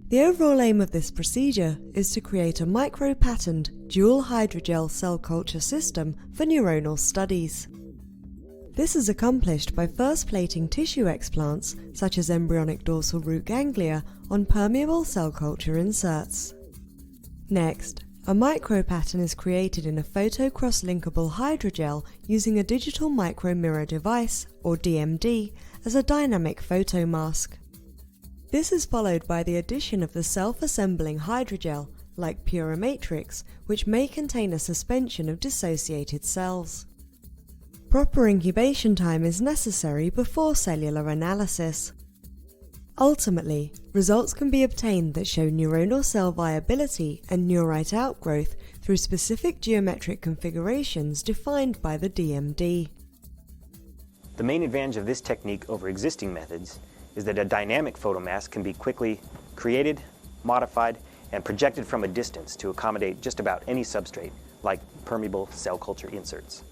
The overall aim of this procedure is to create a micropatterned dual hydrogel cell culture system for neuronal studies. This is accomplished by first plating tissue explants, such as embryonic dorsal root ganglia, on permeable cell culture inserts. Next, a micropattern is created in a photo-cross-linkable hydrogel using a digital micromirror device, or DMD, as a dynamic photomask. This is followed by the addition of the self-assembling hydrogel, like Purimatrix, which may contain a suspension of dissociated cells. Proper incubation time is necessary before cellular analysis. Ultimately, results can be obtained that show neuronal cell viability and neurite outgrowth through specific geometric configurations defined by the DMD. The main advantage of this technique over existing methods is that a dynamic photomask can be quickly created, modified, and projected from a distance to accommodate just about any substrate, like permeable cell culture inserts.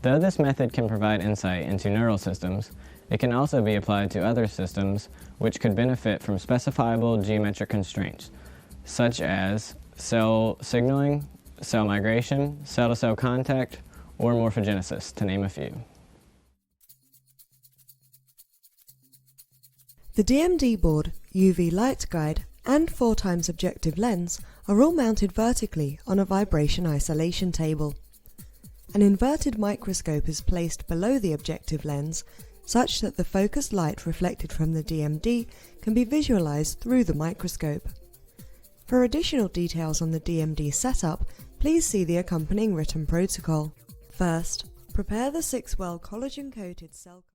Though this method can provide insight into neural systems, it can also be applied to other systems which could benefit from specifiable geometric constraints, such as cell signaling, cell migration, cell-to-cell contact, or morphogenesis, to name a few. The DMD board, UV light guide, and 4x objective lens are all mounted vertically on a vibration isolation table. An inverted microscope is placed below the objective lens such that the focused light reflected from the DMD can be visualized through the microscope. For additional details on the DMD setup, please see the accompanying written protocol. First, prepare the 6-well collagen-coated cell